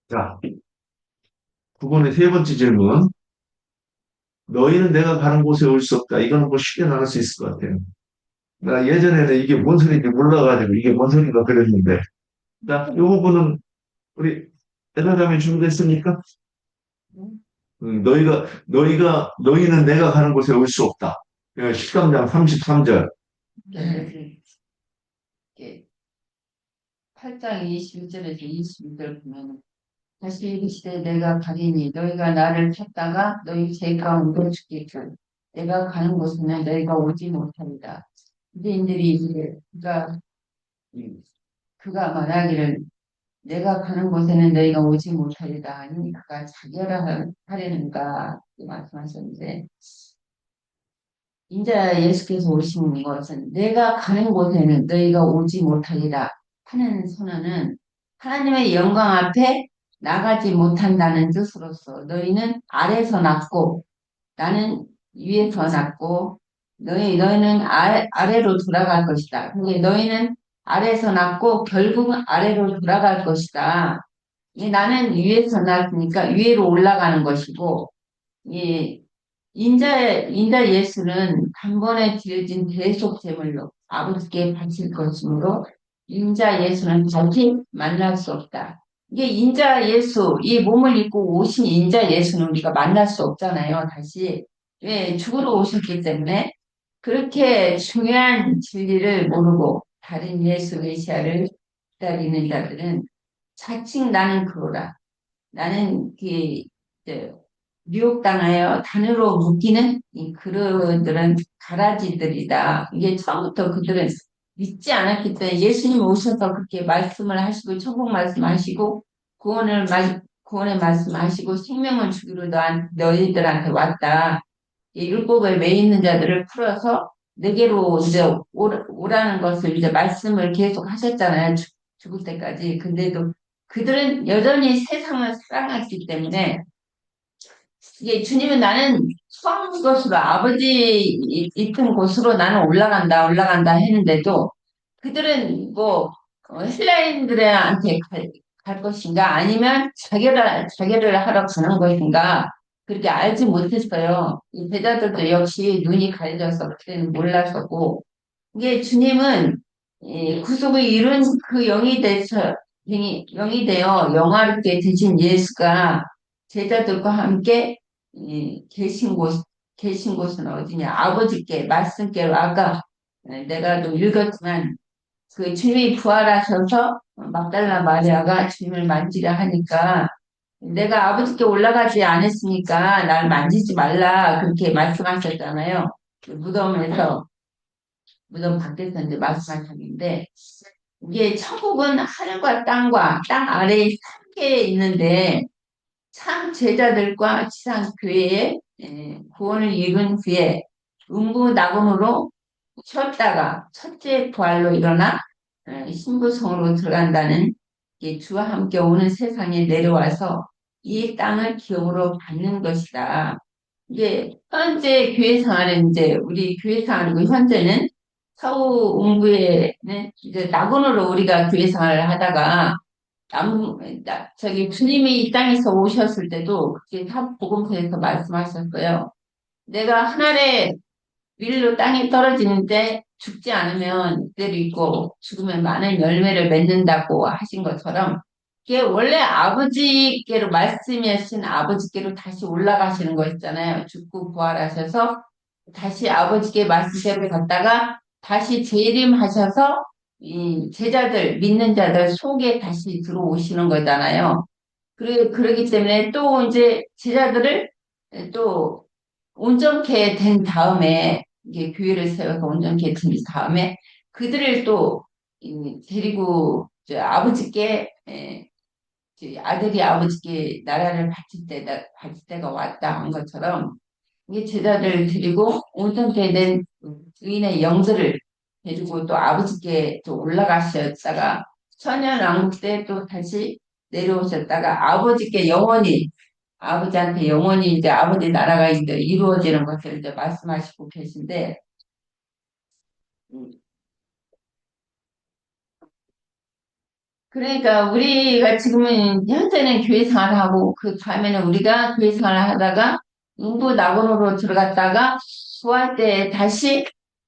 자, 9번의 세 번째 질문. 너희는 내가 가는 곳에 올 수 없다. 이거는 뭐 쉽게 나눌 수 있을 것 같아요. 나 예전에는 이게 뭔 소리인지 몰라가지고 이게 뭔 소리인가 그랬는데. 자, 이 부분은 우리 대사람이 준비됐습니까? 너희는 내가 가는 곳에 올 수 없다. 10강장 33절. 네. 이렇게 8장 21절에서 22절 보면 다시 이르시되 내가 가리니 너희가 나를 찾다가 너희 죄 가운데 죽겠고 내가 가는 곳에는 너희가 오지 못하리라. 유대인들이 이제 그가 말하기를 내가 가는 곳에는 너희가 오지 못하리라 하니 그가 자결하려는가 말씀하셨는데 인자 예수께서 오신 것은 내가 가는 곳에는 너희가 오지 못하리라 하는 선언은 하나님의 영광 앞에 나가지 못한다는 뜻으로서 너희는 아래서 났고 나는 위에서 났고 너희는 아래로 돌아갈 것이다. 근데 너희는 아래에서 났고 결국은 아래로 돌아갈 것이다. 나는 위에서 났으니까 위로 올라가는 것이고 이 인자 예수는 단번에 드려진 대속 제물로 아버지께 바칠 것이므로 인자 예수는 다시 만날 수 없다. 이게 인자 예수, 이 몸을 입고 오신 인자 예수는 우리가 만날 수 없잖아요. 다시. 왜? 죽으러 오셨기 때문에 그렇게 중요한 진리를 모르고 다른 예수 메시아를 기다리는 자들은 자칭 나는 그거라. 나는 유혹당하여 단으로 묶이는 이 그들은 가라지들이다. 이게 처음부터 그들은 믿지 않았기 때문에 예수님 오셔서 그렇게 말씀을 하시고 천국 말씀하시고 구원의 말씀하시고 생명을 주기로 너희들한테 왔다. 이 율법에 매 있는 자들을 풀어서 내게로 이제 오라는 것을 이제 말씀을 계속 하셨잖아요. 죽을 때까지. 근데도 그들은 여전히 세상을 사랑했기 때문에 이게 주님은 나는 처음 것으로 아버지 있던 곳으로 나는 올라간다 했는데도 그들은 뭐 헬라인들한테 갈 것인가 아니면 자결을 하러 가는 것인가 그렇게 알지 못했어요. 이 제자들도 역시 눈이 가려져서 그때는 몰랐었고 이게 주님은 구속을 이룬 그 영이 되어 영화롭게 되신 예수가 제자들과 함께 계신 곳은 어디냐? 아버지께 말씀께로 아까 내가 또 읽었지만 그 주님이 부활하셔서 막달라 마리아가 주님을 만지려 하니까 내가 아버지께 올라가지 않았으니까 날 만지지 말라 그렇게 말씀하셨잖아요. 그 무덤 밖에서 이제 말씀하셨는데 이게 천국은 하늘과 땅과 땅 아래에 함께 있는데 참 제자들과 지상 교회의 구원을 이룬 후에 음부낙원으로 쉬었다가 첫째 부활로 일어나 신부성으로 들어간다는 주와 함께 오는 세상에 내려와서 이 땅을 기업으로 받는 것이다. 이게 현재 교회 생활은 이제 우리 교회 생활이고 현재는 서구 음부에는 이제 낙원으로 우리가 교회 생활을 하다가 저기 주님이 이 땅에서 오셨을 때도 그게 다 복음서에서 말씀하셨어요. 내가 하늘에 밀로 땅에 떨어지는데 죽지 않으면 그대로 있고 죽으면 많은 열매를 맺는다고 하신 것처럼 그게 원래 아버지께로 말씀하신 아버지께로 다시 올라가시는 거 있잖아요. 죽고 부활하셔서 다시 아버지께 말씀대로 갔다가 다시 재림하셔서 이 제자들 믿는 자들 속에 다시 들어오시는 거잖아요. 그러기 때문에 또 이제 제자들을 또 온전케 된 다음에 이게 교회를 세워서 온전케 된 다음에 그들을 또 데리고 아버지께 아들이 아버지께 나라를 바칠 때가 왔다 한 것처럼 이게 제자들을 데리고 온전케 된 의인의 영들을 데리고 또 아버지께 또 올라가셨다가 천년왕국 때 또 다시 내려오셨다가 아버지한테 영원히 이제 아버지 나라가 이제 이루어지는 것을 이제 말씀하시고 계신데, 음, 그러니까 우리가 지금은 현재는 교회 생활하고 그 다음에는 우리가 교회 생활을 하다가 인도 낙원으로 들어갔다가 부활 때 다시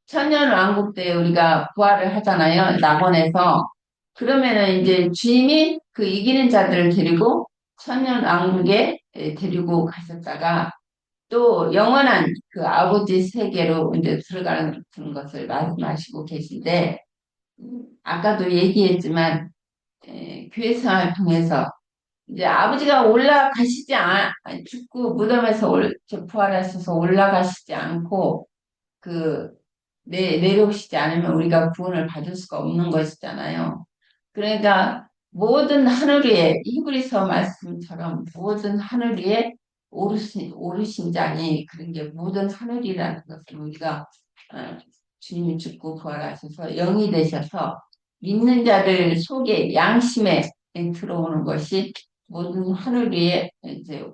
천년왕국 때 우리가 부활을 하잖아요. 낙원에서. 그러면은 이제 주님이 그 이기는 자들을 데리고 천년왕국에 데리고 가셨다가 또 영원한 그 아버지 세계로 이제 들어가는 것을 말씀하시고 계신데 아까도 얘기했지만 교회 생활을 통해서 이제 아버지가 올라가시지 죽고 무덤에서 부활하셔서 올라가시지 않고 그 내려오시지 않으면 우리가 구원을 받을 수가 없는 것이잖아요. 그러니까 모든 하늘 위에 히브리서 말씀처럼 모든 하늘 위에 오르신 자니 그런 게 모든 하늘이라는 것을 우리가 어, 주님이 죽고 부활하셔서 영이 되셔서 믿는 자들 속에 양심에 들어오는 것이 모든 하늘 위에 이제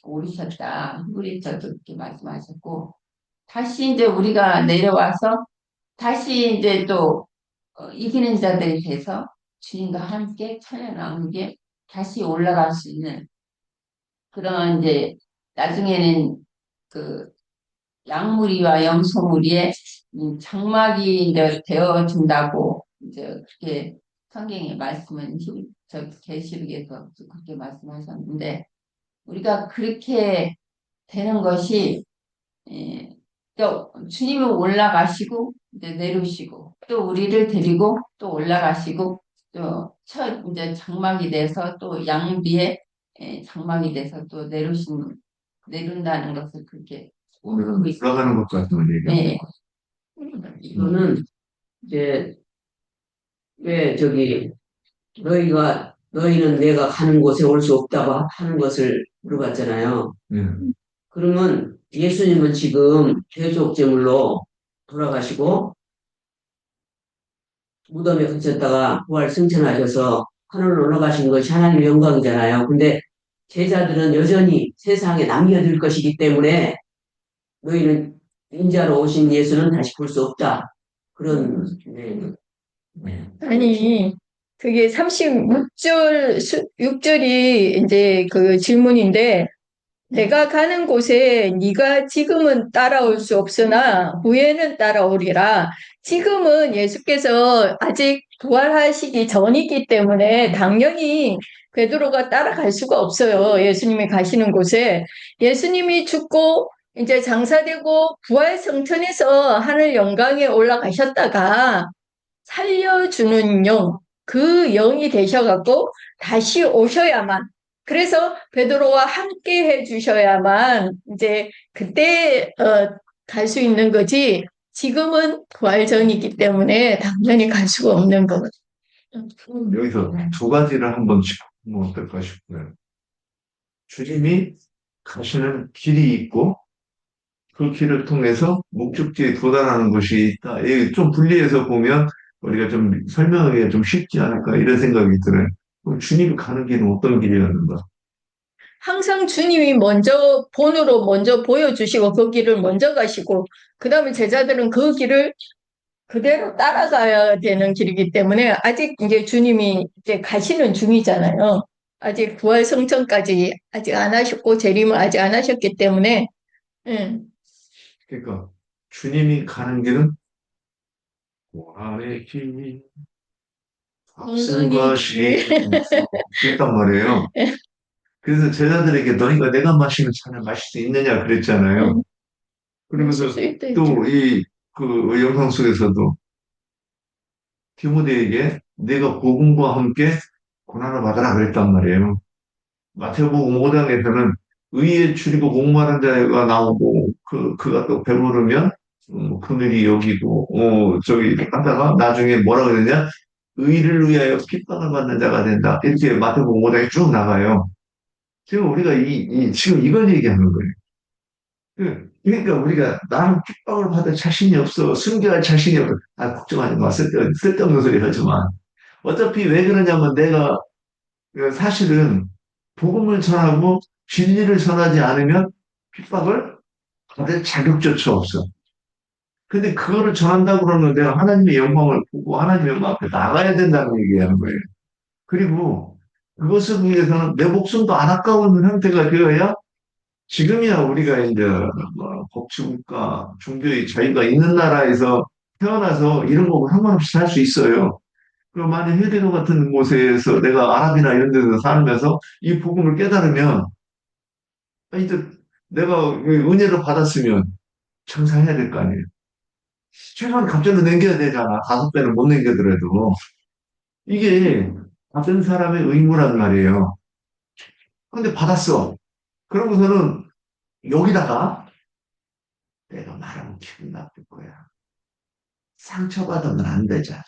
오르셨다. 히브리서도 이렇게 말씀하셨고 다시 이제 우리가 내려와서 다시 이제 또 이기는 자들이 돼서 주님과 함께 천연왕국에 다시 올라갈 수 있는 그런 이제 나중에는 그 양무리와 염소무리의 장막이 이제 되어준다고 이제 그렇게 성경의 말씀은 저 계시록에서 그렇게 말씀하셨는데 우리가 그렇게 되는 것이 또 주님은 올라가시고 이제 내려오시고 또 우리를 데리고 또 올라가시고 또 첫 이제 장막이 돼서 또 양비의 장막이 돼서 또 내려온다는 것을 그렇게 오늘은 돌아가는 것 같은 네. 얘기합니다. 이거는 이제 왜 저기 너희는 내가 가는 곳에 올 수 없다고 하는 것을 물어봤잖아요. 네. 그러면 예수님은 지금 대속 제물로 돌아가시고 무덤에 갇혔다가 부활 승천하셔서 하늘로 올라가신 것이 하나님의 영광이잖아요. 근데 제자들은 여전히 세상에 남겨둘 것이기 때문에 너희는 인자로 오신 예수는 다시 볼 수 없다. 그런 아니, 그게 36절, 6절이 이제 그 질문인데, 내가 가는 곳에 네가 지금은 따라올 수 없으나 후에는 따라오리라. 지금은 예수께서 아직 부활하시기 전이기 때문에 당연히 베드로가 따라갈 수가 없어요. 예수님이 가시는 곳에. 예수님이 죽고 이제 장사되고 부활 성천에서 하늘 영광에 올라가셨다가 살려주는 영, 그 영이 되셔갖고 다시 오셔야만 그래서 베드로와 함께 해주셔야만 이제 그때 갈 수 있는 거지 지금은 부활 전이기 때문에 당연히 갈 수가 없는 거거든요. 여기서 두 가지를 한번 짚어보면 어떨까 싶고요. 주님이 가시는 길이 있고 그 길을 통해서 목적지에 도달하는 것이 있다. 이게 좀 분리해서 보면 우리가 좀 설명하기가 좀 쉽지 않을까 이런 생각이 들어요. 그럼 주님이 가는 길은 어떤 길이었는가? 항상 주님이 먼저 본으로 먼저 보여주시고 그 길을 먼저 가시고 그 다음에 제자들은 그 길을 그대로 따라가야 되는 길이기 때문에 아직 이제 주님이 이제 가시는 중이잖아요. 아직 부활 성천까지 아직 안 하셨고 재림을 아직 안 하셨기 때문에 그러니까 주님이 가는 길은 부활의 길, 앞선 것이 그랬단 말이에요. 그래서 제자들에게 너희가 내가 마시는 잔을 마실 수 있느냐 그랬잖아요. 그러면서 또 그 영상 속에서도 디모데에게 내가 복음과 함께 고난을 받으라 그랬단 말이에요. 마태복음 5장에서는 의에 줄이고 목마른 자가 나오고 그가 또 배부르면 그늘이 여기고 저기 하다가 나중에 뭐라고 그러냐 의를 위하여 핍박을 받는 자가 된다. 이렇게 마태복음 5장에 쭉 나가요. 지금 우리가 지금 이걸 얘기하는 거예요. 그러니까 우리가 나는 핍박을 받을 자신이 없어. 순교할 자신이 없어. 아, 걱정하지 마. 쓸데없는 소리 하지 마. 어차피 왜 그러냐면 내가 사실은 복음을 전하고 진리를 전하지 않으면 핍박을 받을 자격조차 없어. 근데 그거를 전한다고 그러면 내가 하나님의 영광을 보고 하나님의 영광 앞에 나가야 된다는 얘기하는 거예요. 그리고 그것을 위해서는 내 목숨도 안 아까운 상태가 되어야 지금이야 우리가 이제 뭐 법치국가, 종교의 자유가 있는 나라에서 태어나서 이런 거 상관없이 살 수 있어요. 그럼 만약 해외도 같은 곳에서 내가 아랍이나 이런 데서 살면서 이 복음을 깨달으면 이제 내가 은혜를 받았으면 청산해야 될 거 아니에요. 최소한 갑절로 남겨야 되잖아. 5배는 못 남겨더라도. 이게 받은 사람의 의무란 말이에요. 근데 받았어. 그러고서는 여기다가 내가 말하면 기분 나쁠 거야. 상처받으면 안 되잖아.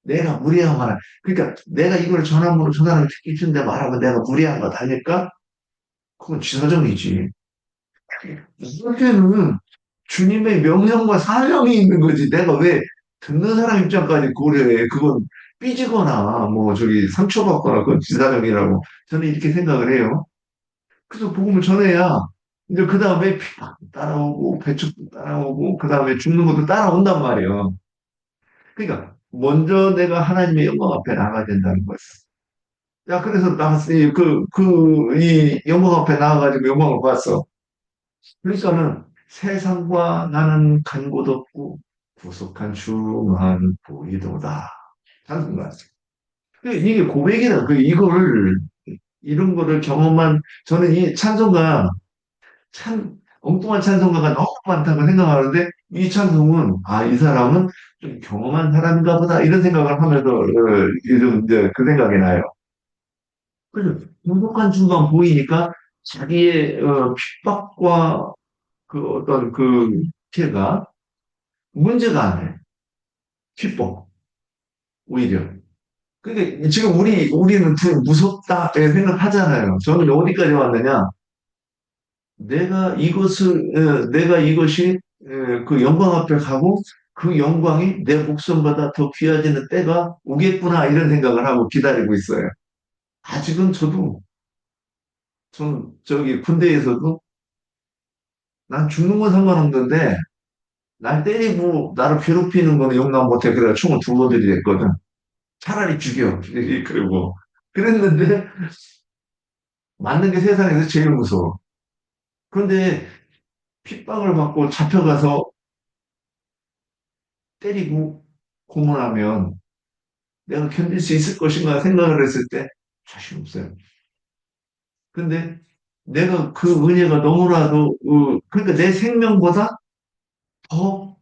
내가 무리한 말, 그러니까 내가 이걸 전화번호 저 사람이 듣기 준데 말하면 내가 무리한 거 다니까? 그건 지사정이지. 이렇게는 주님의 명령과 사명이 있는 거지. 내가 왜 듣는 사람 입장까지 고려해. 그건 삐지거나, 뭐, 저기, 상처받거나, 그건 지사정이라고. 저는 이렇게 생각을 해요. 그래서 복음을 전해야, 이제 그 다음에 핍박도 따라오고, 배척도 따라오고, 그 다음에 죽는 것도 따라온단 말이에요. 그러니까, 먼저 내가 하나님의 영광 앞에 나가야 된다는 거였어. 야, 그래서 나갔으니, 이 영광 앞에 나가가지고 영광을 봤어. 그러니까는 세상과 나는 간 곳 없고 구속한 주만 보이도다. 하는 거야. 이게 고백이라, 이런 거를 경험한, 저는 이 찬송가, 참, 엉뚱한 찬송가가 너무 많다고 생각하는데, 이 찬송은, 아, 이 사람은 좀 경험한 사람인가 보다, 이런 생각을 하면서, 요즘 이제 그 생각이 나요. 그래서, 구속한 주만 보이니까, 자기의, 핍박과 그 어떤 그 피해가 문제가 안 돼. 핍박, 오히려. 그러니까 지금 우리는 좀 무섭다 이렇게 생각하잖아요. 저는 어디까지 왔느냐? 내가 이것이 그 영광 앞에 가고 그 영광이 내 목숨보다 더 귀해지는 때가 오겠구나 이런 생각을 하고 기다리고 있어요. 아직은 전 저기 군대에서도 난 죽는 건 상관없는데 날 때리고 나를 괴롭히는 거는 용납 못해. 그래가 총을 2번 들이댔거든. 차라리 죽여. 그리고 그랬는데 맞는 게 세상에서 제일 무서워. 그런데 핍박을 받고 잡혀가서 때리고 고문하면 내가 견딜 수 있을 것인가 생각을 했을 때 자신 없어요. 근데 내가 그 은혜가 너무나도 그러니까 내 생명보다 더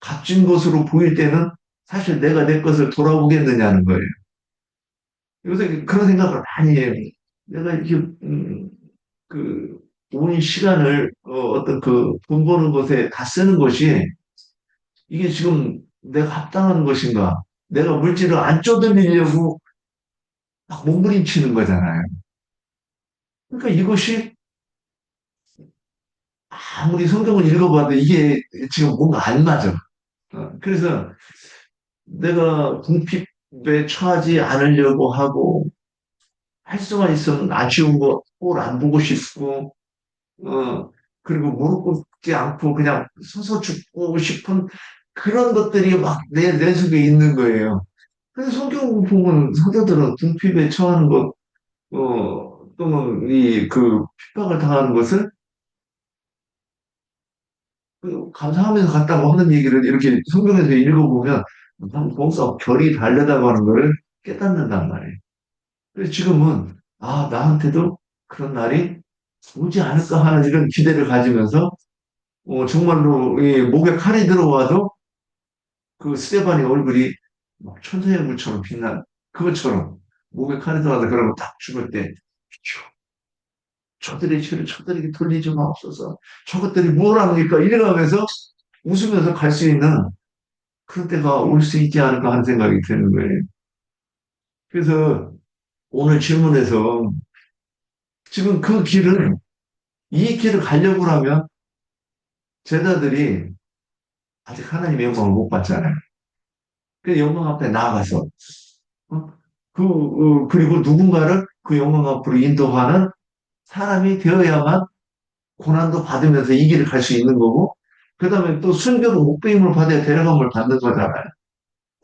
값진 것으로 보일 때는 사실 내가 내 것을 돌아보겠느냐는 거예요. 요새 그런 생각을 많이 해요. 내가 이렇게 그 온 시간을 어떤 그 돈 버는 것에 다 쓰는 것이 이게 지금 내가 합당한 것인가? 내가 물질을 안 쪼들리려고 막 몸부림치는 거잖아요. 그러니까 이것이 아무리 성경을 읽어봐도 이게 지금 뭔가 안 맞아. 그래서 내가 궁핍에 처하지 않으려고 하고 할 수만 있으면 아쉬운 거 꼴 안 보고 싶고 그리고 무릎 꿇지 않고 그냥 서서 죽고 싶은 그런 것들이 막 내 속에 있는 거예요. 그래서 성경 보면 사도들은 궁핍에 처하는 것, 또는 핍박을 당하는 것을 감사하면서 갔다고 하는 얘기를 이렇게 성경에서 읽어보면 뭔가 결이 다르다고 하는 것을 깨닫는단 말이에요. 그래서 지금은, 아, 나한테도 그런 날이 오지 않을까 하는 이런 기대를 가지면서 정말로 이 목에 칼이 들어와도 그 스테반의 얼굴이 막 천사의 얼굴처럼 빛난 그것처럼 목에 칼이 들어와서 그러면 딱 죽을 때 휴, 저들의 죄를 저들에게 돌리지 마옵소서. 저것들이 뭘 합니까? 이래가면서 웃으면서 갈 수 있는 그런 때가 올 수 있지 않을까 하는 생각이 드는 거예요. 그래서 오늘 질문에서 지금 이 길을 가려고 하면 제자들이 아직 하나님의 영광을 못 봤잖아요. 그 영광 앞에 나아가서 어? 그리고 누군가를 그 영광 앞으로 인도하는 사람이 되어야만 고난도 받으면서 이 길을 갈 수 있는 거고, 그 다음에 또 순교로 목배임을 받아야 데려감을 받는 거잖아요.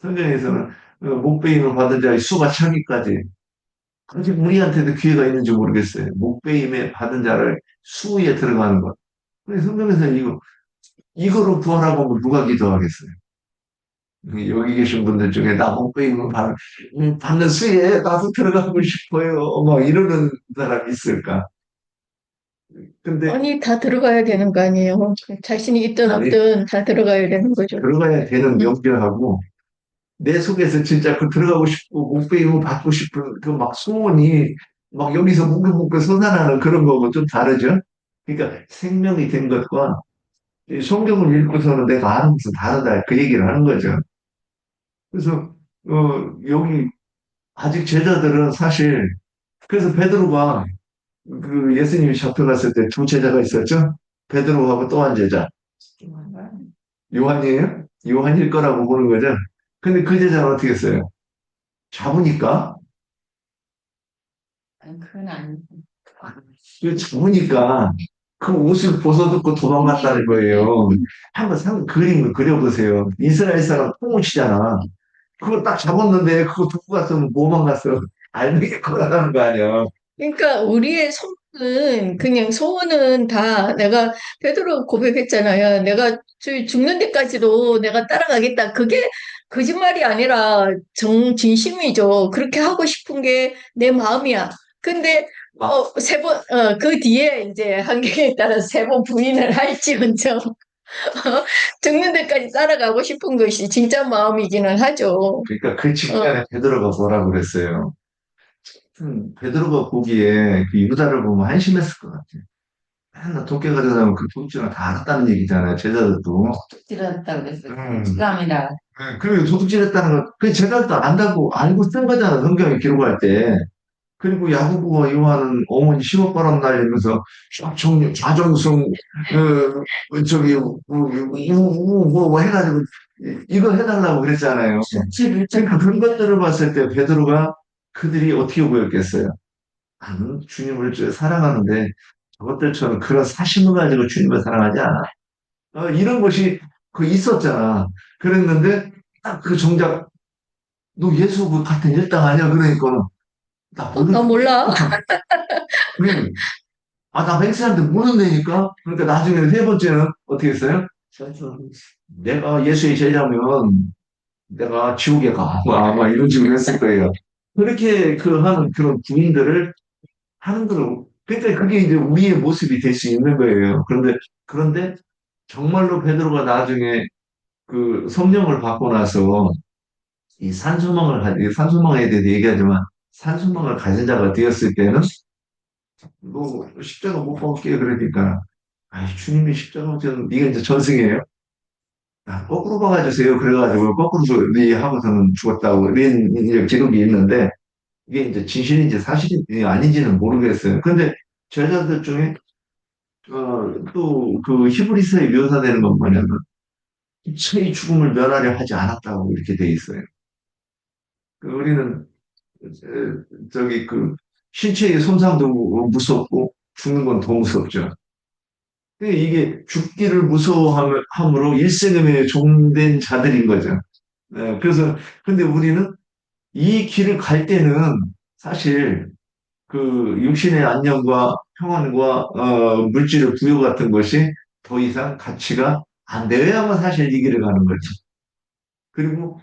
성경에서는 목배임을 받은 자의 수가 차기까지. 아직 우리한테도 기회가 있는지 모르겠어요. 목배임에 받은 자를 수에 들어가는 것. 근데 성경에서 이거로 구하라고 하면 누가 기도하겠어요? 여기 계신 분들 중에 나 목배임을 받는 수에 나도 들어가고 싶어요. 막 이러는 사람이 있을까? 근데 아니, 다 들어가야 되는 거 아니에요? 자신이 있든 아니, 없든 다 들어가야 되는 거죠. 들어가야 되는 음. 명제하고 내 속에서 진짜 그 들어가고 싶고 목배임을 받고 싶은 그 막 소원이 막 여기서 뭉글뭉글 솟아나는 그런 거하고 좀 다르죠? 그러니까 생명이 된 것과 이 성경을 읽고서는 내가 아는 것은 다르다. 그 얘기를 하는 거죠. 그래서, 여기, 아직 제자들은 사실, 그래서 베드로가 그 예수님이 잡혀갔을 때 두 제자가 있었죠? 베드로하고 또 한 제자. 요한이에요? 요한일 거라고 보는 거죠? 근데 그 제자는 어떻게 했어요? 잡으니까, 아니, 그건 아니고. 그 잡으니까 그 옷을 벗어듣고 도망갔다는 거예요. 한번 그림을 그려보세요. 이스라엘 사람 통치잖아. 그거 딱 잡았는데 그거 두고 갔으면 뭐만 갔어. 알맹이 걸어가는 거 아니야. 그러니까 우리의 소원은 그냥 소원은 다 내가 베드로 고백했잖아요. 내가 죽는 데까지도 내가 따라가겠다. 그게 거짓말이 아니라 진심이죠. 그렇게 하고 싶은 게 내 마음이야. 근데 그 뒤에 이제 환경에 따라 세 번 부인을 할지언정 죽는 데까지 따라가고 싶은 것이 진짜 마음이기는 하죠. 그러니까 그 어, 직전에 베드로가 뭐라 그랬어요. 베드로가 보기에 그 유다를 보면 한심했을 것 같아요. 맨날 독해 가지고 나면 그 도둑질을 다 알았다는 얘기잖아요. 제자들도. 찔렀다고 그랬어요. 음. 직감이라. 그리고 도둑질했다는 거, 그 제자들도 안다고 알고 쓴 거잖아. 성경에 기록할 때. 그리고 야고보와 요한은 어머니 시옷바람 날리면서 좌정승 뭐 해가지고 이거 해달라고 그랬잖아요. 그러니까 그런 것들을 봤을 때 베드로가 그들이 어떻게 보였겠어요? 나는 주님을 사랑하는데 저것들처럼 그런 사심을 가지고 주님을 사랑하지 않아. 이런 것이 그 있었잖아. 그랬는데 딱 그 정작 너 예수 그 같은 일당 아니야? 그러니까 나 나 모르. 몰라. 그래. 나 맹세하는데 모른다니까? 그러니까 나중에 세 번째는 어떻게 했어요? 내가 예수의 제자면 내가 지옥에 가. 아마 이런 식으로 했을 거예요. 그렇게 하는 그런 부인들을 하는 거로. 그러니까 그게 이제 우리의 모습이 될 수 있는 거예요. 그런데 정말로 베드로가 나중에 그 성령을 받고 나서 산소망에 대해서 얘기하지만 산소망을 가진 자가 되었을 때는 뭐 십자가 못 박을게 그러니까 주님이 십자가 못 네가 이제 전승이에요. 거꾸로 박아주세요. 그래가지고 거꾸로 네 하고서는 죽었다고 이런 이제 기록이 있는데 이게 이제 진실인지 사실인지 아닌지는 모르겠어요. 근데 제자들 중에 또 그 히브리서에 묘사되는 건 뭐냐면 육체의 죽음을 면하려 하지 않았다고 이렇게 돼 있어요. 우리는 저기 신체의 손상도 무섭고 죽는 건 더 무섭죠. 이게 죽기를 무서워함으로 일생음에 종된 자들인 거죠. 그래서 근데 우리는 이 길을 갈 때는 사실 그 육신의 안녕과 평안과 물질의 부여 같은 것이 더 이상 가치가 안 되어야만 사실 이 길을 가는 거죠. 그리고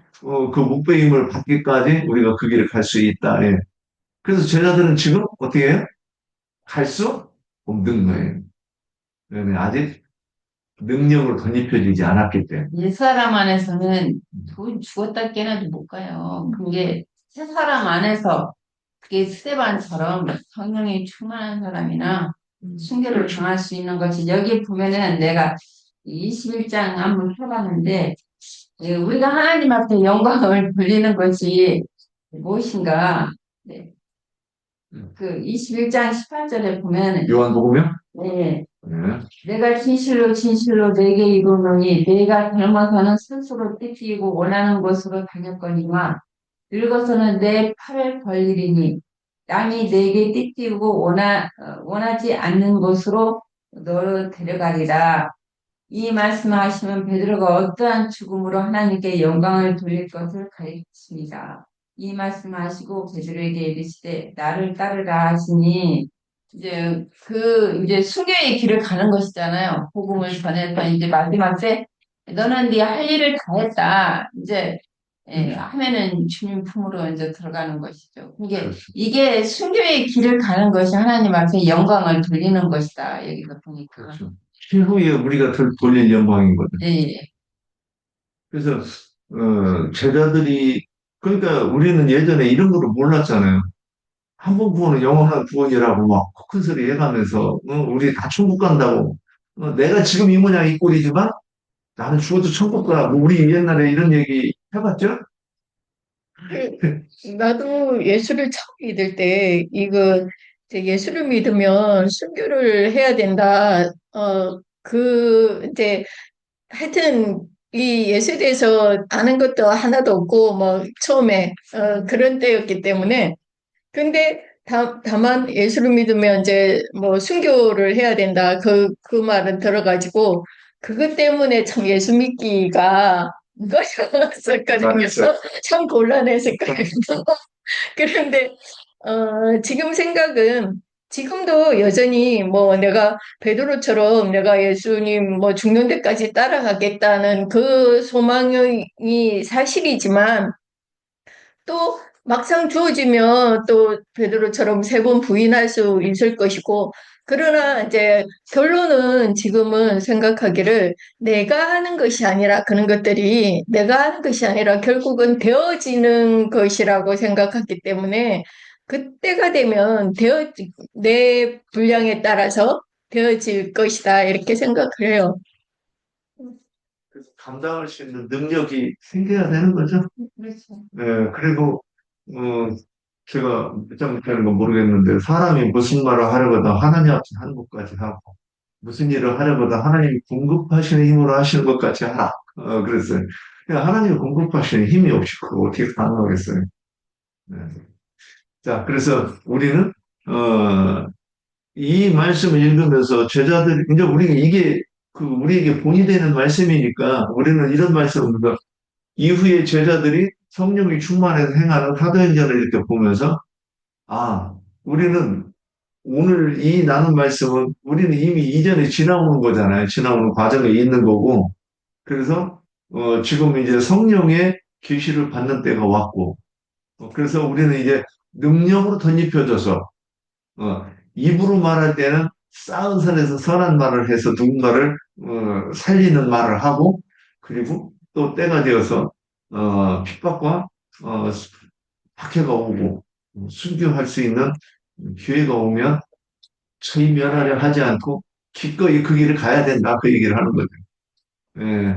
그 목배임을 받기까지 우리가 그 길을 갈 수 있다. 예. 그래서 제자들은 지금 어떻게 해요? 갈 수 없는 거예요. 아직 능력을 덧입혀지지 않았기 때문에. 옛사람 안에서는 돈 죽었다 깨나도 못 가요. 그게 새 사람 안에서 그게 스테반처럼 성령이 충만한 사람이나 순교를 당할 수 있는 것이 여기 보면은 내가 21장 한번 펴봤는데 우리가 하나님 앞에 영광을 돌리는 것이 무엇인가? 네. 그 21장 18절에 보면 요한복음이요? 네. 네. 내가 진실로 진실로 내게 이르노니 내가 젊어서는 스스로 뜯기고 원하는 곳으로 다녔거니와 늙어서는 내 팔을 벌리리니 남이 내게 뜯기고 원하지 않는 곳으로 너를 데려가리라. 이 말씀하시면 베드로가 어떠한 죽음으로 하나님께 영광을 돌릴 것을 가르칩니다. 이 말씀하시고 베드로에게 이르시되 나를 따르라 하시니 이제 순교의 길을 가는 것이잖아요. 복음을 전해서 이제 마지막 때 너는 네 할 일을 다 했다. 이제 하면은 주님 품으로 이제 들어가는 것이죠. 이게 순교의 길을 가는 것이 하나님 앞에 영광을 돌리는 것이다. 여기서 보니까. 그렇죠. 최후에 우리가 돌릴 영광이거든. 예. 그래서 제자들이 그러니까 우리는 예전에 이런 거를 몰랐잖아요. 한 번 구원은 영원한 구원이라고 막 큰 소리 해가면서 우리 다 천국 간다고. 내가 지금 이 모양 이 꼴이지만 나는 죽어도 천국 가. 뭐 우리 옛날에 이런 얘기 해봤죠? 나도 예수를 처음 믿을 때, 이제 예수를 믿으면 순교를 해야 된다. 이제, 하여튼, 이 예수에 대해서 아는 것도 하나도 없고, 뭐, 처음에, 그런 때였기 때문에. 근데, 다만 예수를 믿으면 이제, 뭐, 순교를 해야 된다. 그 말은 들어가지고, 그것 때문에 참 예수 믿기가, 어려웠었거든요. 참 곤란했었거든요. 그런데 지금 생각은 지금도 여전히 뭐 내가 베드로처럼 내가 예수님 뭐 죽는 데까지 따라가겠다는 그 소망이 사실이지만 또 막상 주어지면 또 베드로처럼 3번 부인할 수 있을 것이고 그러나 이제 결론은 지금은 생각하기를 내가 하는 것이 아니라 그런 것들이 내가 하는 것이 아니라 결국은 되어지는 것이라고 생각하기 때문에 그때가 되면 내 분량에 따라서 되어질 것이다 이렇게 생각을 해요. 그래서 감당할 수 있는 능력이 생겨야 되는 거죠. 그렇죠. 그리고 어, 제가 몇장 건 모르겠는데 사람이 무슨 말을 하려거든 하나님 앞에 하는 것까지 하고 무슨 일을 하려거든 하나님이 공급하시는 힘으로 하시는 것까지 하라. 그랬어요. 그러니까 하나님이 공급하시는 힘이 없이 그거 어떻게 가능하겠어요. 네. 자, 그래서 우리는 이 말씀을 읽으면서 제자들 이제 우리가 이게 우리에게 본이 되는 말씀이니까 우리는 이런 말씀을 우리가 이후에 제자들이 성령이 충만해서 행하는 사도행전을 이렇게 보면서 아, 우리는 오늘 이 나눈 말씀은 우리는 이미 이전에 지나오는 거잖아요. 지나오는 과정에 있는 거고. 그래서 지금 이제 성령의 계시를 받는 때가 왔고. 그래서 우리는 이제 능력으로 덧입혀져서 입으로 말할 때는 쌓은 선에서 선한 말을 해서 누군가를 살리는 말을 하고 그리고 또 때가 되어서 핍박과 박해가 오고 순교할 수 있는 기회가 오면 처이면하려 하지 않고 기꺼이 그 길을 가야 된다 그 얘기를 하는 거죠. 예,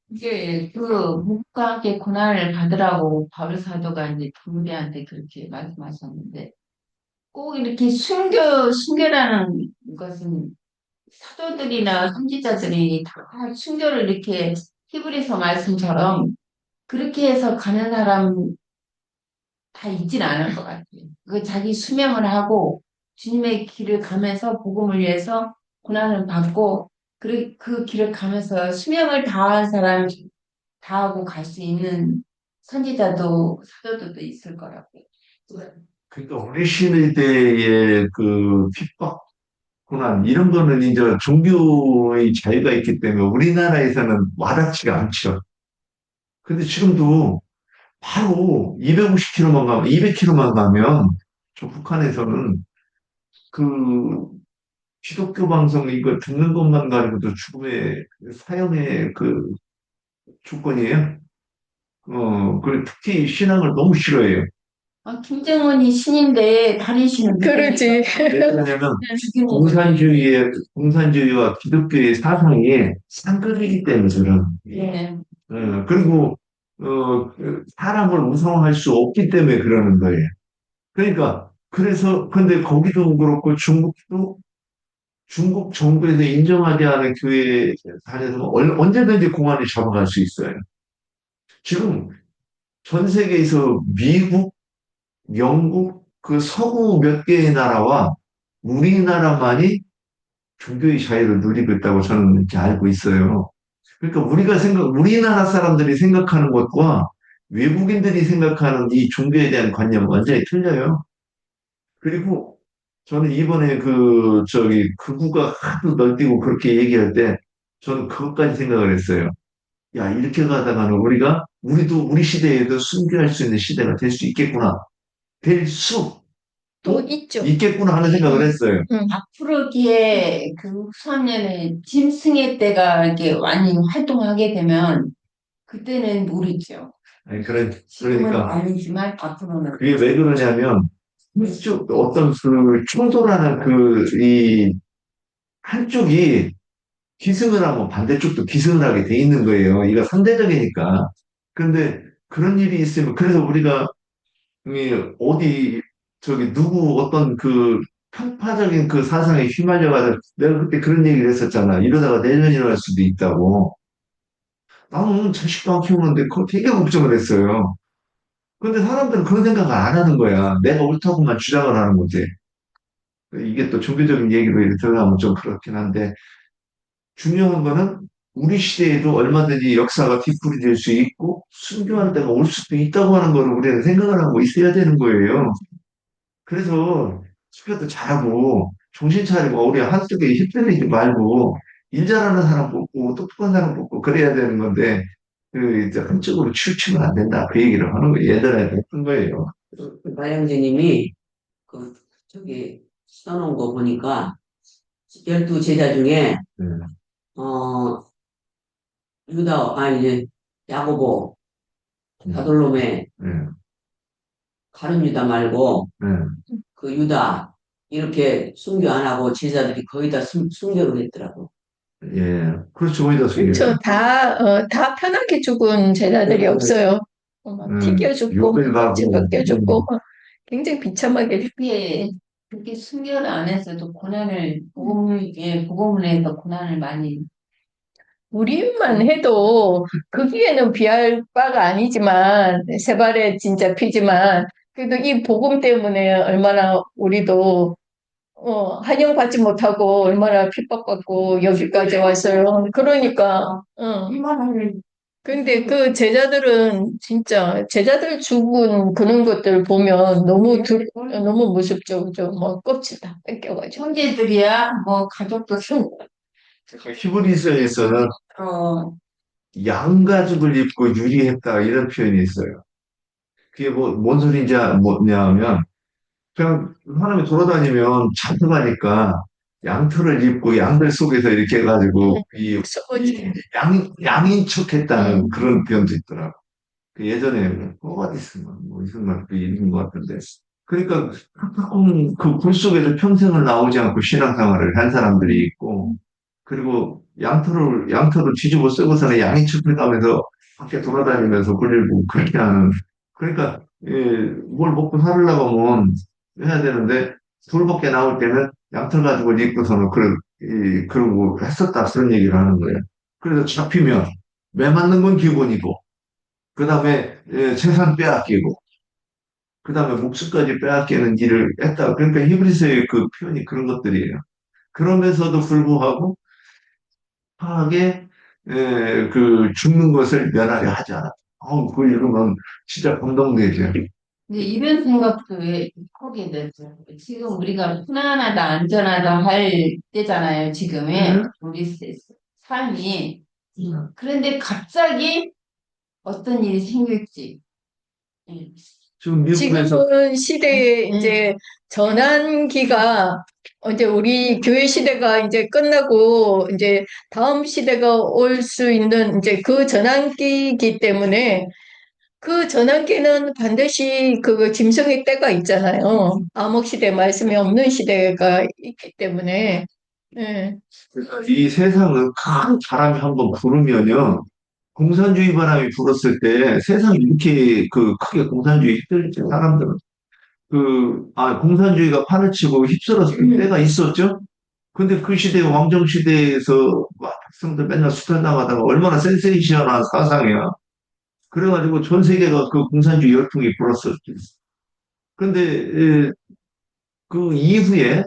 이게 무엇과 함께 고난을 받으라고 바울 사도가 이제 디모데한테 그렇게 말씀하셨는데 꼭 이렇게 순교라는 것은 사도들이나 선지자들이 다 순교를 이렇게 히브리서 말씀처럼 그렇게 해서 가는 사람 다 있진 않을 것 같아요. 그 자기 수명을 하고 주님의 길을 가면서 복음을 위해서 고난을 받고 그 길을 가면서 수명을 다한 사람 다하고 갈 수 있는 선지자도 사도들도 있을 거라고요. 그러니까 우리 시대의 그 핍박, 고난 이런 거는 이제 종교의 자유가 있기 때문에 우리나라에서는 와닿지가 않죠. 근데 지금도 바로 250km만 가면, 200km만 가면 저 북한에서는 그 기독교 방송 이거 듣는 것만 가지고도 죽음의 사형의 그 조건이에요. 그 특히 신앙을 너무 싫어해요. 김정은이 신인데 다니시는 그렇지. 왜냐하면 공산주의와 기독교의 사상이 쌍끌이기 때문에 저는. 예. 그리고 사람을 우상화할 수 없기 때문에 그러는 거예요. 그러니까 그래서 근데 거기도 그렇고 중국도 중국 정부에서 인정하지 않은 교회 다녀서 언제든지 공안에 잡아갈 수 있어요. 지금 전 세계에서 미국, 영국, 그 서구 몇 개의 나라와 우리나라만이 종교의 자유를 누리고 있다고 저는 이렇게 알고 있어요. 그러니까 우리나라 사람들이 생각하는 것과 외국인들이 생각하는 이 종교에 대한 관념은 완전히 틀려요. 그리고 저는 이번에 극우가 하도 널뛰고 그렇게 얘기할 때 저는 그것까지 생각을 했어요. 야, 이렇게 가다가는 우리도 우리 시대에도 순교할 수 있는 시대가 될 수 있겠구나. 될 수 또 또 있죠. 있겠구나 하는 생각을 했어요. 앞으로기에 그 후소년의 짐승의 때가 이렇게 많이 활동하게 되면 그때는 모르죠. 아니, 지금은 그러니까 아니지만 앞으로는. 그게 왜 그러냐면 어떤 충돌하는 이 한쪽이 기승을 하고 반대쪽도 기승을 하게 돼 있는 거예요. 이거 상대적이니까. 그런데 그런 일이 있으면 그래서 우리가 어디 누구 어떤 편파적인 사상에 휘말려가지고 내가 그때 그런 얘기를 했었잖아. 이러다가 내년이 일어날 수도 있다고. 나는 자식도 안 키우는데 그거 되게 걱정을 했어요. 근데 사람들은 그런 생각을 안 하는 거야. 내가 옳다고만 주장을 하는 거지. 이게 또 종교적인 얘기로 이렇게 들어가면 좀 그렇긴 한데, 중요한 거는 우리 시대에도 얼마든지 역사가 뒤풀이될 수 있고, 순교할 때가 올 수도 있다고 하는 거를 우리는 생각을 하고 있어야 되는 거예요. 그래서 숙제도 잘하고, 정신 차리고, 우리 한쪽에 휩쓸리지 말고, 일 잘하는 사람 뽑고, 똑똑한 사람 뽑고, 그래야 되는 건데, 이제 한쪽으로 치우치면 안 된다. 그 얘기를 하는 거예요. 예전에 했던 거예요. 나영재님이 그 저기 써놓은 거 보니까 12제자 중에 네, 어 유다 아니 이제 야고보 네, 바돌로메 네, 가룟 유다 말고 네. 그 유다 이렇게 순교 안 하고 제자들이 거의 다 순교를 했더라고. 예, 그렇죠. 거의 다 그렇죠. 숙이죠. 다 편하게 죽은 제자들이 없어요. 막 튀겨 죽고, 욕을 껍질 가고, 벗겨 죽고, 막 굉장히 비참하게 그렇게 순결 안에서도 고난을 복음을 해서 고난을 많이. 우리만 해도 거기에는 비할 바가 아니지만 세 발의 진짜 피지만 그래도 이 복음 때문에 얼마나 우리도 환영받지 못하고 얼마나 핍박받고 여기까지 왔어요. 그러니까 얼마나. 근데 그 제자들은 진짜 제자들 죽은 그런 것들 보면 너무 무섭죠. 그죠? 뭐 껍질 다 뺏겨가지고. 형제들이야 뭐 가족도 히브리서에서는 어, 양가죽을 입고 유리했다 이런 표현이 있어요. 그게 뭔 소리인지 뭐냐면 그냥 사람이 돌아다니면 잡혀가니까 양털을 입고 양들 속에서 이렇게 해가지고 무서워지. 양인 척했다는 음. 그런 표현도 있더라고. 그 예전에 어디있으면 뭐 이승만 그 읽은 것 같은데. 그러니까 그굴 속에서 평생을 나오지 않고 신앙생활을 한 사람들이 있고, 그리고 양털을 뒤집어 쓰고서는 양인 척을 하면서 밖에 돌아다니면서 굴리고 그렇게 하는. 그러니까 뭘 먹고 살으려고 하면 해야 되는데 돌밖에 나올 때는 양털 가지고 입고서는 그러고 했었다 그런 얘기를 하는 거예요. 그래서 잡히면 매 맞는 건 기본이고 그 다음에 재산 빼앗기고 그 다음에 목숨까지 빼앗기는 일을 했다. 그러니까 히브리서의 그 표현이 그런 것들이에요. 그러면서도 불구하고 하게 죽는 것을 면하려 하지 않았다. 그 읽으면 진짜 감동되죠. 근데 이런 생각도 왜 하게 되죠. 지금 우리가 편안하다, 안전하다 할 때잖아요, 지금의 우리 삶이. 그런데 갑자기 어떤 일이 생길지. 예. 지금 미국에서 지금은 시대에 이제 전환기가 이제 우리 교회 시대가 이제 끝나고 이제 다음 시대가 올 수 있는 이제 그 전환기이기 때문에 그 전환기는 반드시 그 짐승의 때가 있잖아요. 암흑 시대 말씀이 없는 시대가 있기 때문에 예. 이 세상은 큰 바람이 한번 불으면요. 공산주의 바람이 불었을 때 세상이 이렇게 크게 공산주의 휩쓸릴 때 사람들은 공산주의가 판을 치고 휩쓸었을 때가 있었죠. 근데 그 시대, 왕정 시대에서 막 백성들 맨날 수탈 당하다가 얼마나 센세이션한 사상이야. 그래가지고 전 세계가 그 공산주의 열풍이 불었었지. 근데 그 이후에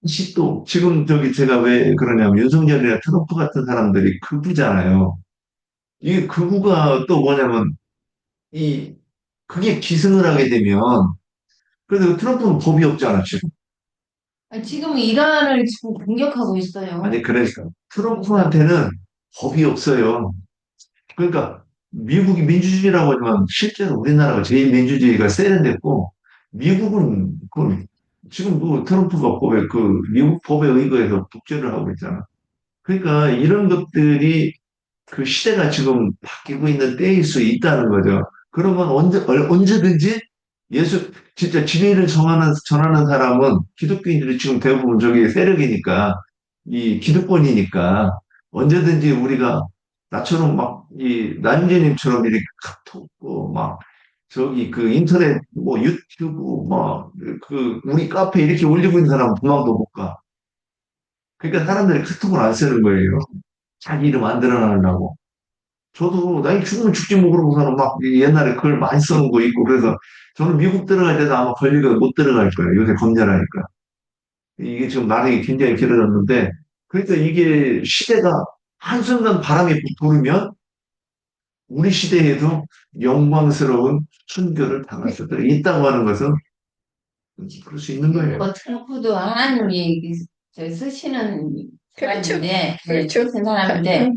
다시 또, 지금 저기 제가 왜 그러냐면, 윤석열이나 트럼프 같은 사람들이 극우잖아요. 이 극우가 또 뭐냐면, 이, 그게 기승을 하게 되면, 그래도 트럼프는 법이 없잖아, 지금. 지금 이란을 지금 공격하고 있어요. 아니, 그러니까. 트럼프한테는 법이 없어요. 그러니까, 미국이 민주주의라고 하지만, 실제로 우리나라가 제일 민주주의가 세련됐고, 미국은, 지금 트럼프가 미국 법에 의거해서 독재를 하고 있잖아. 그러니까, 이런 것들이 그 시대가 지금 바뀌고 있는 때일 수 있다는 거죠. 그러면 언제든지 진짜 진리를 전하는 사람은 기독교인들이 지금 대부분 저기 세력이니까, 이 기득권이니까, 언제든지 우리가 나처럼 난제님처럼 이렇게 카톡, 저기 인터넷, 유튜브, 우리 카페 이렇게 올리고 있는 사람은 도망도 못 가. 그러니까 사람들이 카톡을 안 쓰는 거예요. 자기 이름 안 드러나려고. 저도 나이 죽으면 죽지 뭐 그러고 서는 옛날에 글 많이 써놓은 거 있고 그래서 저는 미국 들어갈 때도 아마 걸리고 못 들어갈 거예요. 요새 검열하니까. 이게 지금 말이 굉장히 길어졌는데 그러니까 이게 시대가 한순간 바람이 불으면 우리 시대에도 영광스러운 순교를 당할 수도 있다고 하는 것은 그럴 수 있는 거예요. 트럼프도 하나님이 쓰시는 그렇죠. 사람인데, 그렇죠. 쓰신 사람인데,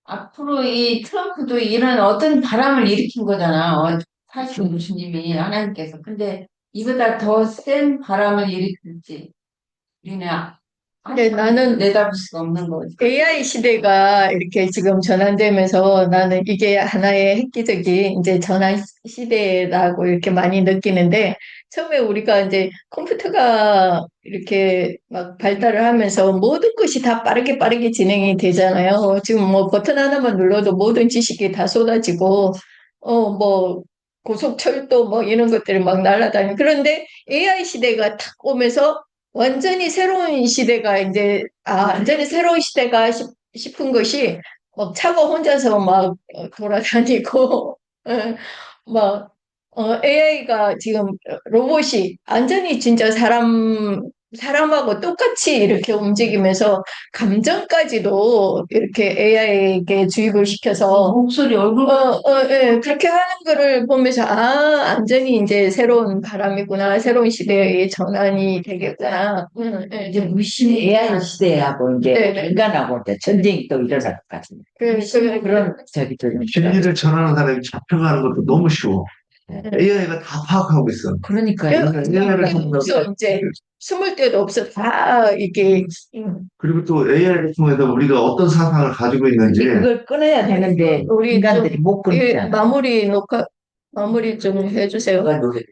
앞으로 이 트럼프도 이런 어떤 바람을 일으킨 거잖아. 사실 예수님이 하나님께서. 근데 이보다 더 센 바람을 일으킬지 우리는 네, 나는 내다볼 수가 없는 거지. AI 시대가 이렇게 지금 전환되면서 나는 이게 하나의 획기적인 이제 전환 시대라고 이렇게 많이 느끼는데 처음에 우리가 이제 컴퓨터가 이렇게 막 발달을 하면서 모든 것이 다 빠르게 빠르게 진행이 되잖아요. 지금 뭐 버튼 하나만 눌러도 모든 지식이 다 쏟아지고 뭐 고속철도 뭐 이런 것들이 막 날아다니고 그런데 AI 시대가 탁 오면서 완전히 새로운 시대가 이제 완전히 새로운 시대가 싶은 것이 막 차가 혼자서 막 돌아다니고 막 AI가 지금 로봇이 완전히 진짜 사람하고 똑같이 이렇게 움직이면서 감정까지도 이렇게 AI에게 주입을 시켜서 목소리, 얼굴, 예, 그렇게 하는 거를 보면서, 완전히 이제 새로운 바람이구나, 새로운 시대의 전환이 되겠구나. 예. 이제 무신 AI 시대하고 이제 네. 인간하고 이제 전쟁이 또 일어날 것 같습니다. 그런 저기 좀 진리를 전하는 사람이 잡혀가는 것도 너무 쉬워. AI가 다 파악하고 있어. 그러니까 그래서 이제 숨을 데도 없어. 다 이게, 그리고 또 AI를 통해서 우리가 어떤 사상을 가지고 있는지 그걸 끊어야 되는데 우리 인간들이 못 예, 끊잖아. 마무리 좀 해주세요. 누가 노래를